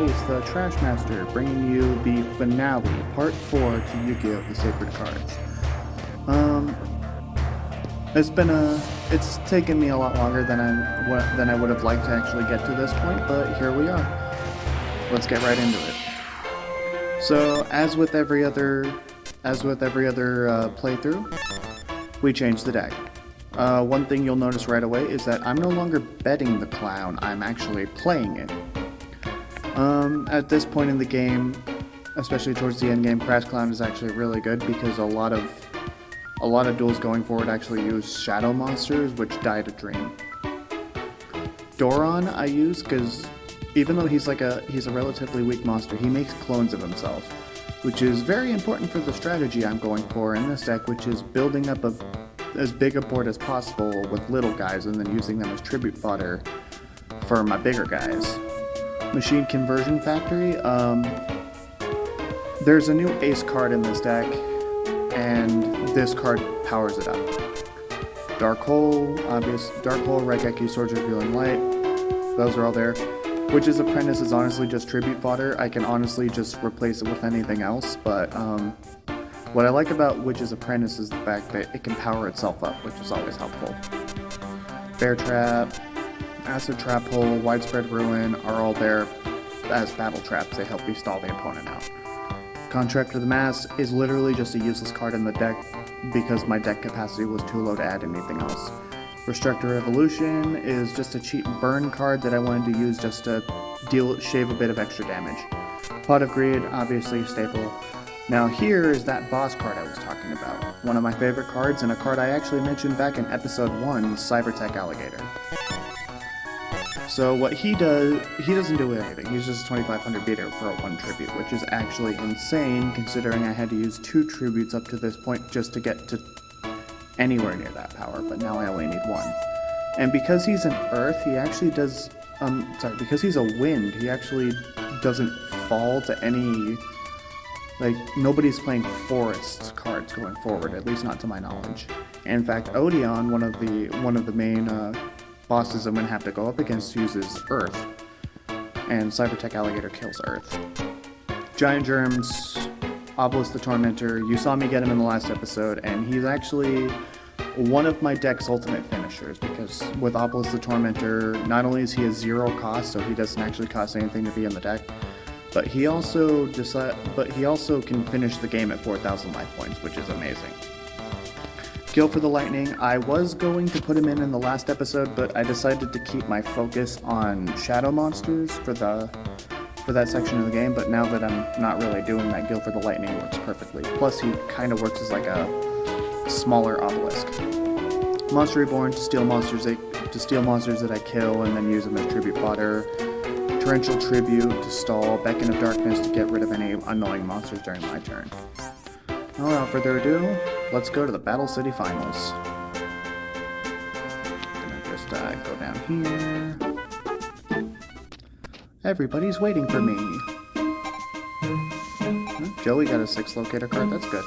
it's the Trashmaster, bringing you the finale, Part 4 to Yugioh, the Sacred Cards. It's taken me a lot longer than I would have liked to actually get to this point, but here we are. Let's get right into it. So, as with every other playthrough, we changed the deck. One thing you'll notice right away is that I'm no longer betting the clown, I'm actually playing it. At this point in the game, especially towards the end game, Crash Clown is actually really good because a lot of duels going forward actually use shadow monsters, which die to dream. Doron I use because even though he's a relatively weak monster, he makes clones of himself, which is very important for the strategy I'm going for in this deck, which is building up as big a board as possible with little guys and then using them as tribute fodder for my bigger guys. Machine Conversion Factory, there's a new ace card in this deck, and this card powers it up. Dark Hole, Raigeki, Swords Revealing Light, those are all there. Witch's Apprentice is honestly just tribute fodder. I can honestly just replace it with anything else, but what I like about Witch's Apprentice is the fact that it can power itself up, which is always helpful. Bear Trap, Acid Trap Hole, Widespread Ruin are all there as battle traps. They help you stall the opponent out. Contract of the Mass is literally just a useless card in the deck because my deck capacity was too low to add anything else. Restructor Evolution is just a cheap burn card that I wanted to use just to shave a bit of extra damage. Pot of Greed, obviously a staple. Now here is that boss card I was talking about. One of my favorite cards, and a card I actually mentioned back in episode 1, Cybertech Alligator. So what he doesn't do anything. He's just a 2500 beater for a 1 tribute, which is actually insane considering I had to use 2 tributes up to this point just to get to anywhere near that power, but now I only need 1. And because he's an earth, he actually does, because he's a wind, he actually doesn't fall to any, nobody's playing forest cards going forward, at least not to my knowledge. In fact, Odeon, one of the main bosses I'm going to have to go up against, uses Earth, and Cybertech Alligator kills Earth. Giant Germs, Obelisk the Tormentor, you saw me get him in the last episode, and he's actually one of my deck's ultimate finishers, because with Obelisk the Tormentor, not only is he a 0 cost, so he doesn't actually cost anything to be in the deck, but he also can finish the game at 4,000 life points, which is amazing. Kill for the Lightning, I was going to put him in the last episode, but I decided to keep my focus on shadow monsters for that section of the game, but now that I'm not really doing that, Kill for the Lightning works perfectly. Plus he kind of works as like a smaller obelisk. Monster Reborn, to steal monsters that I kill and then use them as tribute fodder. Torrential Tribute to stall, Beacon of Darkness to get rid of any annoying monsters during my turn. Well, without further ado, let's go to the Battle City Finals. Gonna just go down here. Everybody's waiting for me. Joey got a 6 locator card, that's good.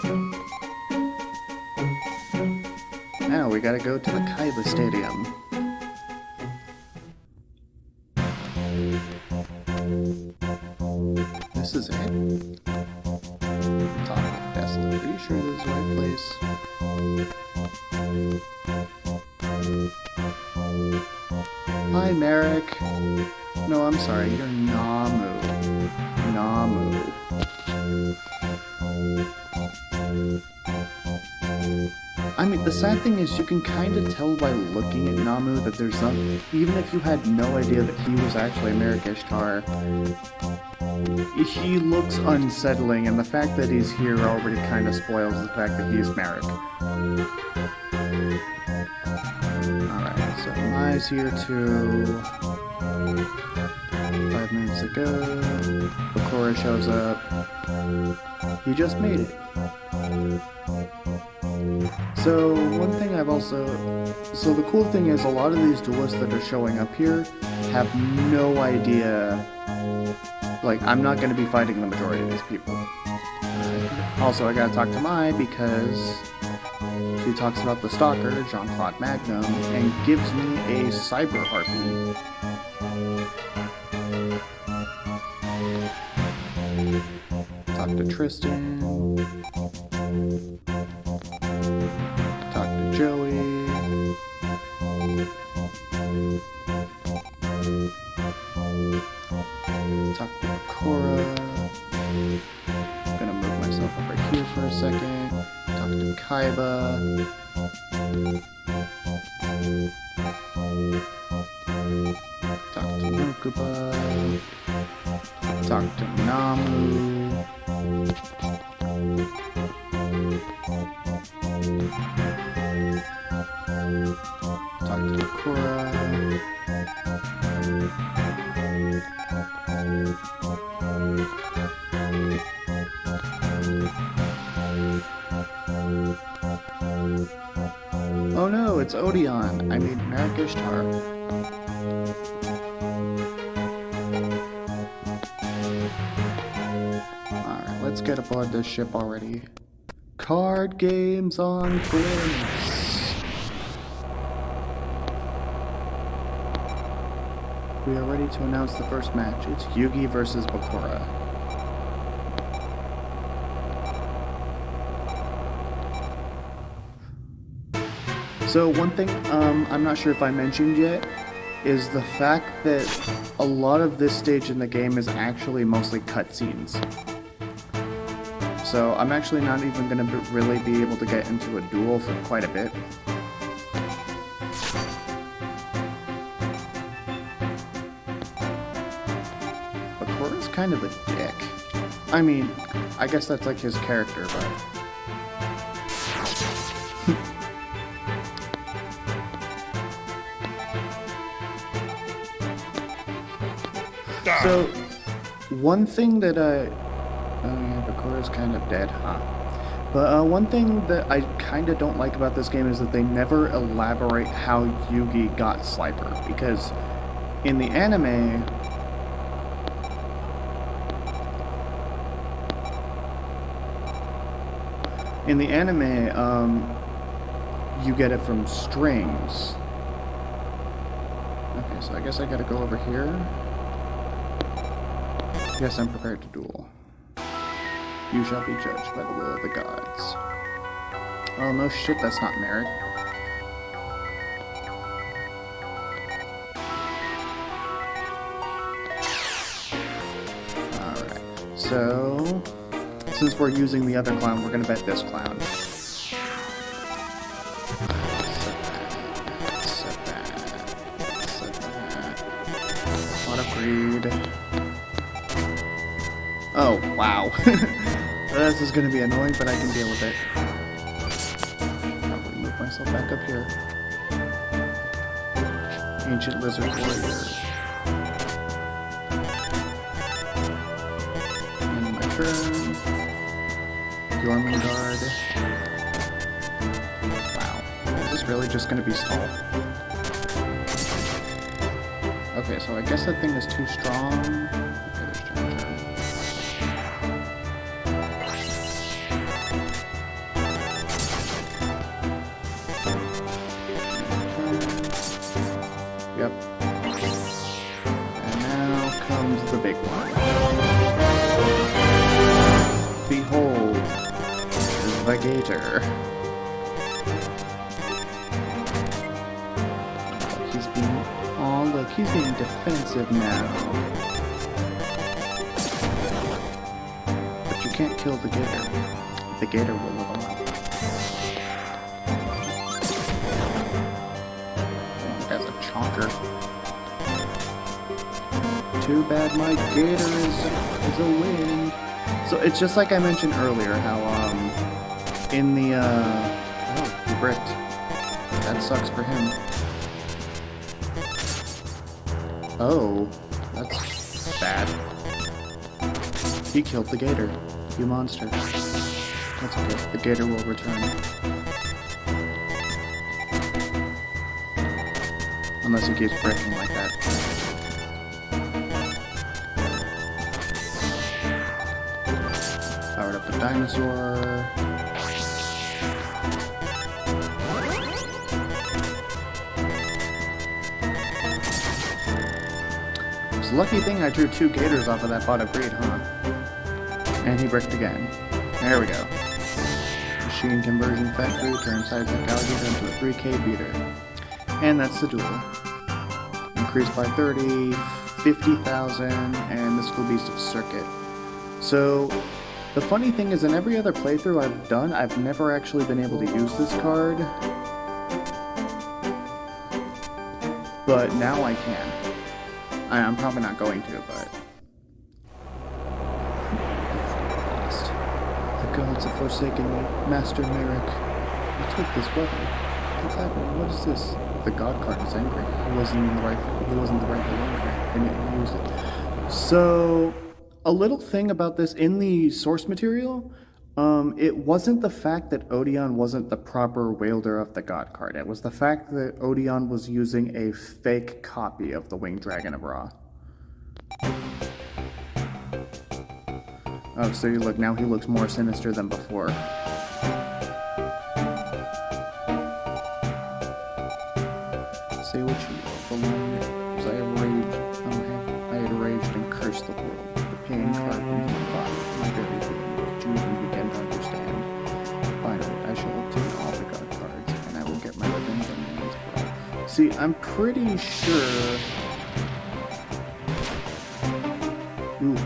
Now we gotta go to the Kaiba Stadium. This is it. Top of Desolate. Are you sure this is the right place? Hi, Marik. No, I'm sorry. You're Namu. Namu. I mean, the sad thing is you can kind of tell by looking at Namu that there's some, even if you had no idea that he was actually Marik Ishtar, he looks unsettling, and the fact that he's here already kind of spoils the fact that he's Marik. Alright, so Mai's here too. 5 minutes ago. Bakura shows up. He just made it. So the cool thing is a lot of these duelists that are showing up here have no idea, I'm not going to be fighting the majority of these people. Also, I gotta talk to Mai because she talks about the Stalker, Jean-Claude Magnum, and gives me a Cyber Harpy. Talk to Tristan. Talk to Joey. Talk to Cora. Gonna move myself over here for a second. Talk to Kaiba. Talk to Mokuba. Talk to Namu. Talk to Cora. Oh no, it's Odeon. I mean Marik Ishtar. Alright, let's get aboard this ship already. Card games on Twins. We are ready to announce the first match. It's Yugioh versus Bakura. So one thing I'm not sure if I mentioned yet is the fact that a lot of this stage in the game is actually mostly cutscenes. So I'm actually not even going to really be able to get into a duel for quite a bit. Bakura's kind of a dick. I mean, I guess that's like his character, but... So, one thing that oh yeah, Bakura's kind of dead, huh? But one thing that I kind of don't like about this game is that they never elaborate how Yugioh got Slifer, because in the anime, you get it from strings. Okay, so I guess I gotta go over here. Yes, I'm prepared to duel. You shall be judged by the will of the gods. Oh, no shit, that's not Marik. Alright, so... since we're using the other clown, we're gonna bet this clown. Set that. What a breed. Oh, wow. This is gonna be annoying, but I can deal with it. Probably move myself back up here. Ancient Lizard Warrior. End my turn. Jormungand. Wow. Is this really just gonna be stall? Okay, so I guess that thing is too strong. Okay, there's turn. Yep. And now comes the big one. Behold, the gator. Oh, look, he's being defensive now. But you can't kill the gator. The gator will live on. As a chonker. Too bad my gator is a win. So it's just like I mentioned earlier, how in the oh, he bricked. That sucks for him. Oh, that's bad. He killed the gator. You monster. That's okay. The gator will return. Unless he keeps breaking like that. Powered up the dinosaur. It's a lucky thing I drew 2 gators off of that bottom breed, huh? And he bricked again. There we go. Machine conversion factory turns seismic alligator into a 3K beater. And that's the duel. Increased by 30, 50,000, and mystical beast of circuit. So, the funny thing is, in every other playthrough I've done, I've never actually been able to use this card. But now I can. I'm probably not going to, but... Lost. The gods have forsaken me, Master Marik. I took this weapon. What's happening? What is this? The god card is angry. He wasn't the rightful owner. They didn't use it. So... a little thing about this in the source material, it wasn't the fact that Odeon wasn't the proper wielder of the God card. It was the fact that Odeon was using a fake copy of the Winged Dragon of Ra. Oh, so you look, now he looks more sinister than before. Say what you belong, because I have raged. I had raged and cursed the world. Pain carved into my body, my very being. Could you even begin to understand? Finally, I shall obtain all the god cards, and I will get my revenge on you as well. See, I'm pretty sure... Ooh.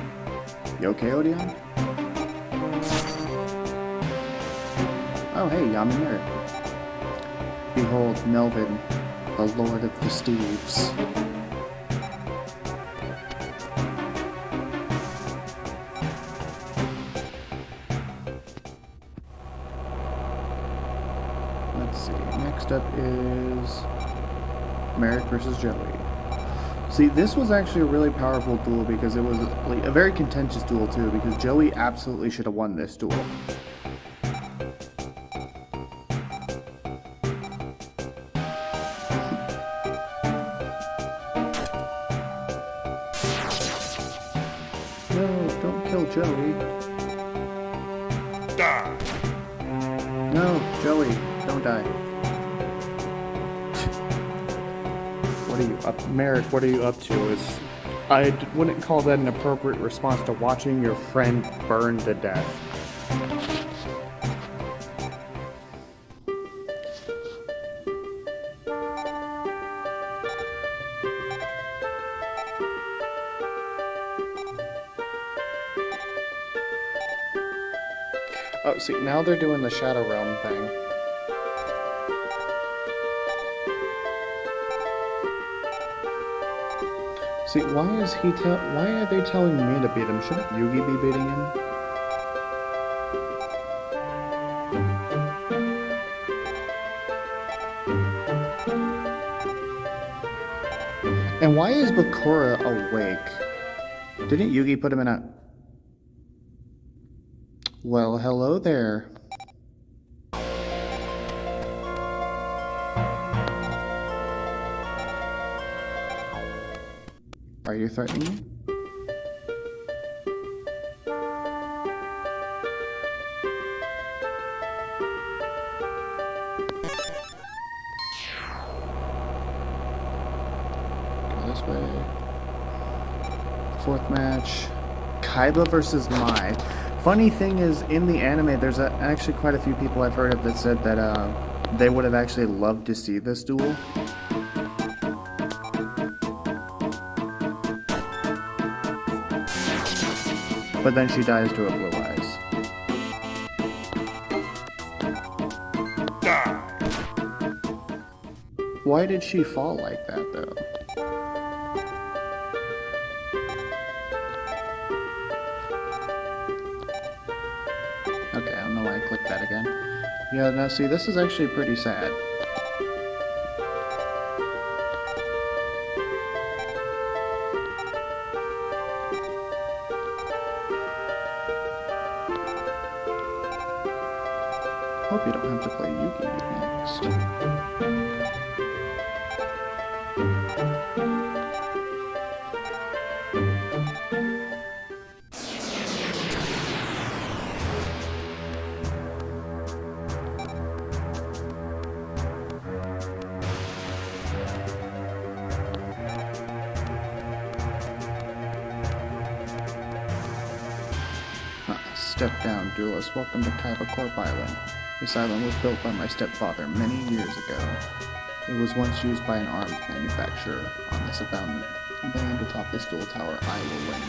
You okay, Odeon? Oh, hey, Yamin Marik. Behold, Melvin, the Lord of the Steves. Let's see, next up is Marik versus Joey. See, this was actually a really powerful duel because it was like a very contentious duel too, because Joey absolutely should have won this duel. No, don't kill Joey. Die! No, Joey, don't die. What are you up, Marik? What are you up to? I wouldn't call that an appropriate response to watching your friend burn to death. Oh, see, now they're doing the Shadow Realm thing. See, why are they telling me to beat him? Shouldn't Yugi be beating him? And why is Bakura awake? Didn't Yugi put him in a... Well, hello there. Are you threatening me? Go this way. Fourth match. Kaiba versus Mai. Funny thing is, in the anime, there's actually quite a few people I've heard of that said that they would have actually loved to see this duel. But then she dies to her blue eyes. Die. Why did she fall like that, though? Okay, I don't know why I clicked that again. Yeah, now see, this is actually pretty sad. Hope you don't have to play Yugi next. Step down, duelist. Welcome to Kaiba Corp Island. This island was built by my stepfather many years ago. It was once used by an arms manufacturer. On this abandoned land atop this dual tower, I will win.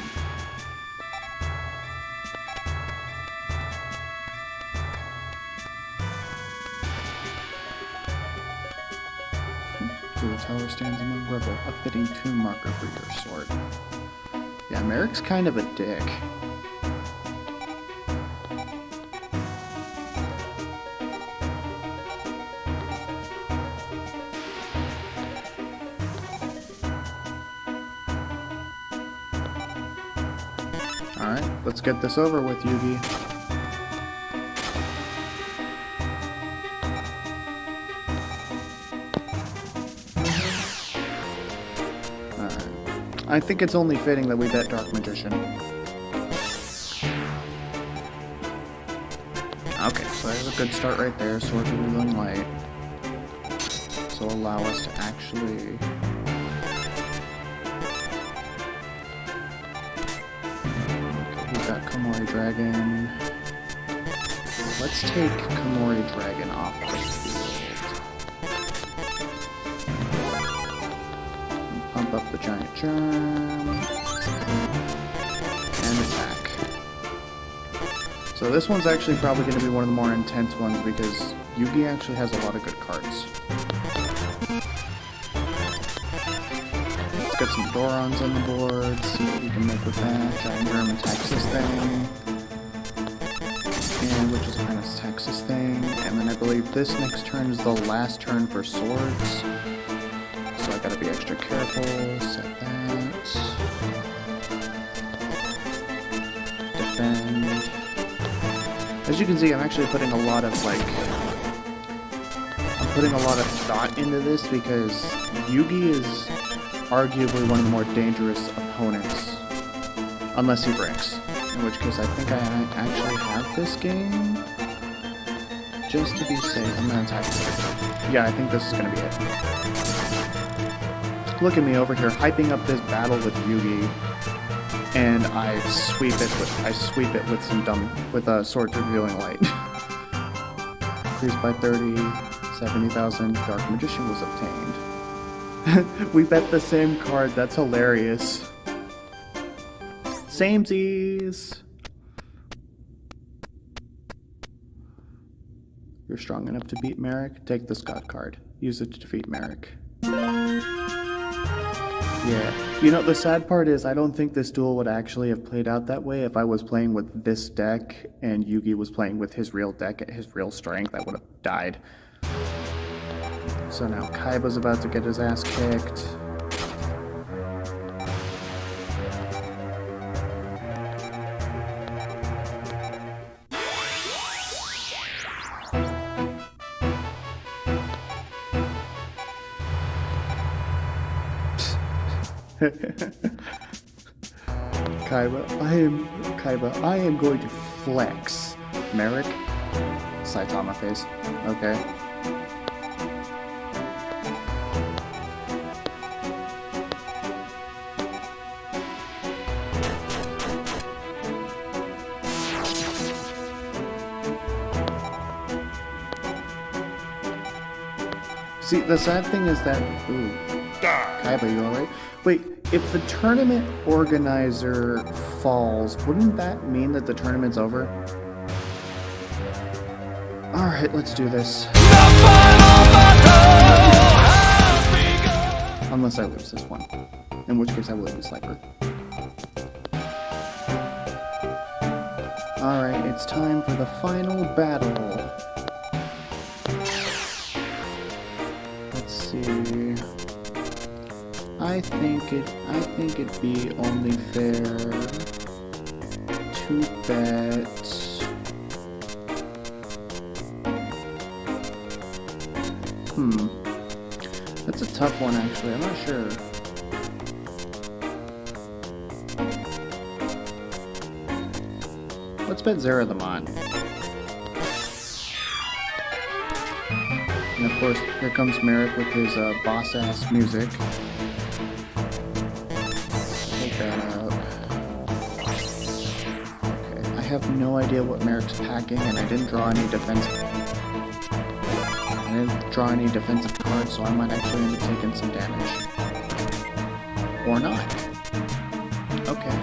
Dual tower stands among rubble, a fitting tomb marker for your sword. Yeah, Marik's kind of a dick. Alright, let's get this over with, Yugi. I think it's only fitting that we bet Dark Magician. Okay, so there's a good start right there. Sword of Revealing Light. So allow us to actually... Okay, we've got Komori Dragon. Let's take Komori Dragon off the field. Pump up the giant germ and attack. So this one's actually probably going to be one of the more intense ones because Yugi actually has a lot of good cards. Let's get some Dorons on the board, see what we can make with that. Giant germ attacks this thing, and Witch's Apprentice attacks this thing, and then I believe this next turn is the last turn for swords. So I gotta be extra careful, set that. Defend. As you can see, I'm actually putting a lot of, thought into this because Yugi is arguably one of the more dangerous opponents. Unless he breaks. In which case, I think I actually have this game. Just to be safe, I'm gonna attack this. Yeah, I think this is gonna be it. Look at me over here hyping up this battle with Yugi, and I sweep it with a Sword Revealing Light. Increased by 30, 70,000. Dark Magician was obtained. We bet the same card. That's hilarious. Samesies. You're strong enough to beat Marik. Take this god card. Use it to defeat Marik. Yeah. You know, the sad part is I don't think this duel would actually have played out that way if I was playing with this deck and Yugi was playing with his real deck at his real strength. I would have died. So now Kaiba's about to get his ass kicked. Kaiba, I am going to flex. Marik? Saitama face. Okay. See, the sad thing is that... Ooh. Kaiba, you alright? Wait, if the tournament organizer falls, wouldn't that mean that the tournament's over? Alright, let's do this. Unless I lose this one. In which case I will lose Sniper. Alright, it's time for the final battle. Let's see... I think it'd be only fair to bet that's a tough one actually, I'm not sure. Let's bet Zeradamon. And of course, here comes Marik with his boss-ass music. Take that out. Okay, I have have no idea what Marik's packing, and I didn't draw any defensive cards, so I might actually end up taking some damage. Or not. Okay.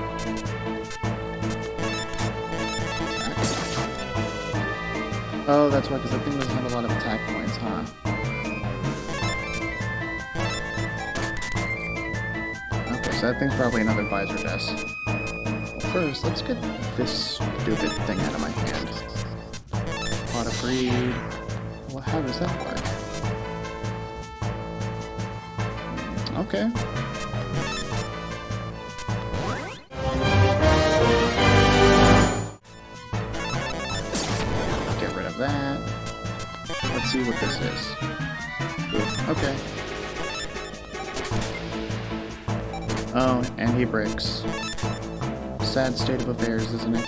Oh, that's why, because that thing doesn't have a lot of attack points, huh? Okay, so that thing's probably another visor desk. Well, first, let's get this stupid thing out of my hand. Pot of breed. Well, how does that work? Okay. Get rid of that. Let's see what this is. Ooh, okay. Oh, and he breaks. Sad state of affairs, isn't it?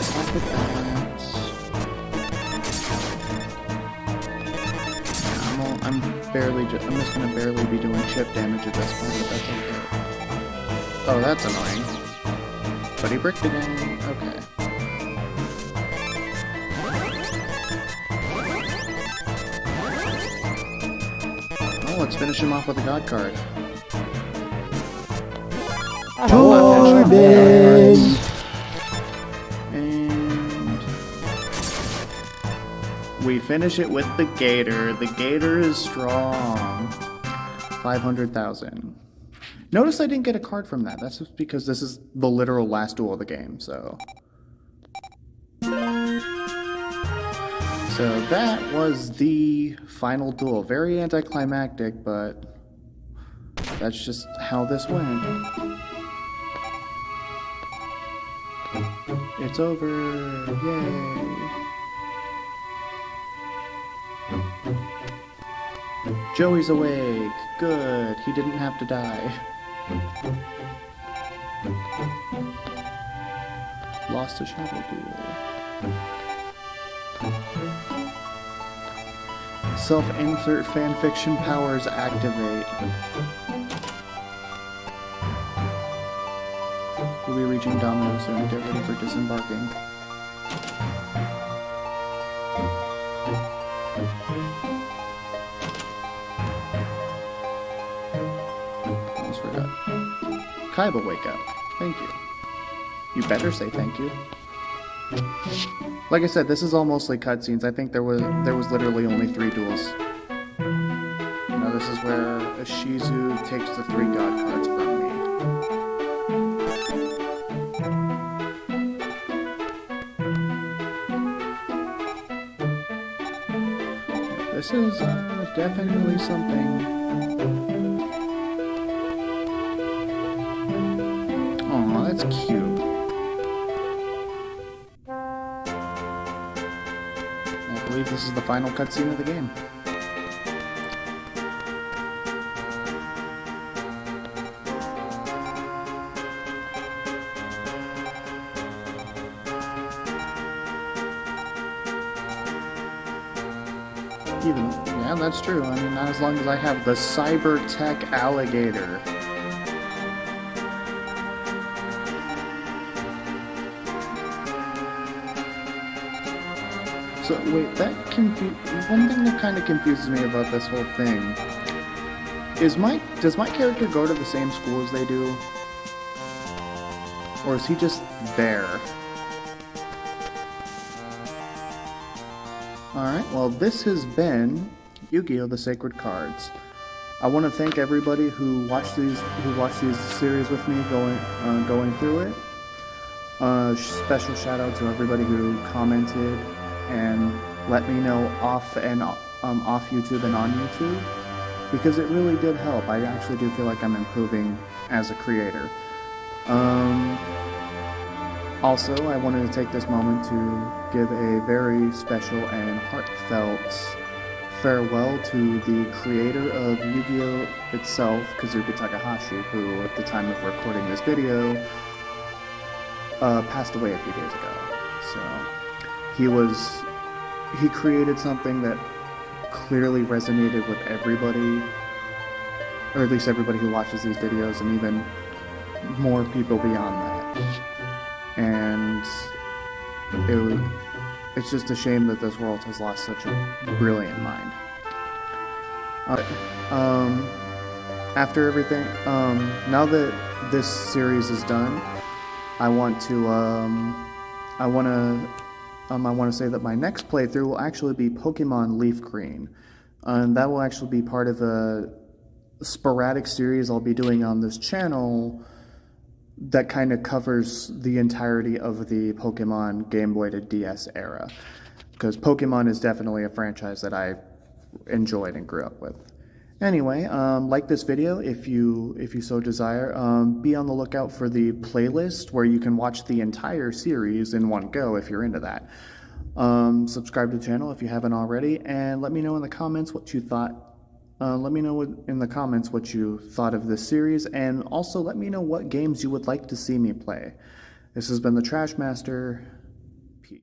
Stop with that. I'm just gonna barely be doing chip damage at this point, but that's okay. Oh, that's annoying. But he bricked again. Okay. Oh, let's finish him off with a god card. Jordan! And we finish it with the Gator. The Gator is strong. 500,000. Notice I didn't get a card from that. That's just because this is the literal last duel of the game, so... So that was the final duel. Very anticlimactic, but that's just how this went. It's over. Yay. Joey's awake. Good. He didn't have to die. Lost a shadow duel. Self-insert fanfiction powers activate. We'll be reaching Domino soon. Get ready for disembarking. Almost forgot. Kaiba, wake up. Thank you. You better say thank you. Like I said, this is all mostly cutscenes. I think there was literally only 3 duels. Now this is where Shizu takes the 3 god cards from me. This is definitely something. Aw, that's cute. I believe this is the final cutscene of the game. Yeah, that's true. I mean, not as long as I have the Cyber-Tech Alligator. So, wait, one thing that kind of confuses me about this whole thing is does my character go to the same school as they do? Or is he just there? Alright, well, this has been Yu-Gi-Oh! The Sacred Cards. I want to thank everybody who watched these series with me going through it. Special shout out to everybody who commented and let me know off YouTube and on YouTube, because it really did help. I actually do feel like I'm improving as a creator. Also, I wanted to take this moment to give a very special and heartfelt farewell to the creator of Yu-Gi-Oh! Itself, Kazuki Takahashi, who at the time of recording this video passed away a few days ago. So he created something that clearly resonated with everybody, or at least everybody who watches these videos, and even more people beyond that. And it's just a shame that this world has lost such a brilliant mind. After everything, now that this series is done, I want to say that my next playthrough will actually be Pokemon Leaf Green, and that will actually be part of a sporadic series I'll be doing on this channel that kind of covers the entirety of the Pokemon Game Boy to DS era, because Pokemon is definitely a franchise that I enjoyed and grew up with. Anyway, like this video if you so desire. Be on the lookout for the playlist where you can watch the entire series in one go if you're into that. Subscribe to the channel if you haven't already, and let me know in the comments what you thought. Let me know in the comments what you thought of this series, and also let me know what games you would like to see me play. This has been the Trashmaster. Peace.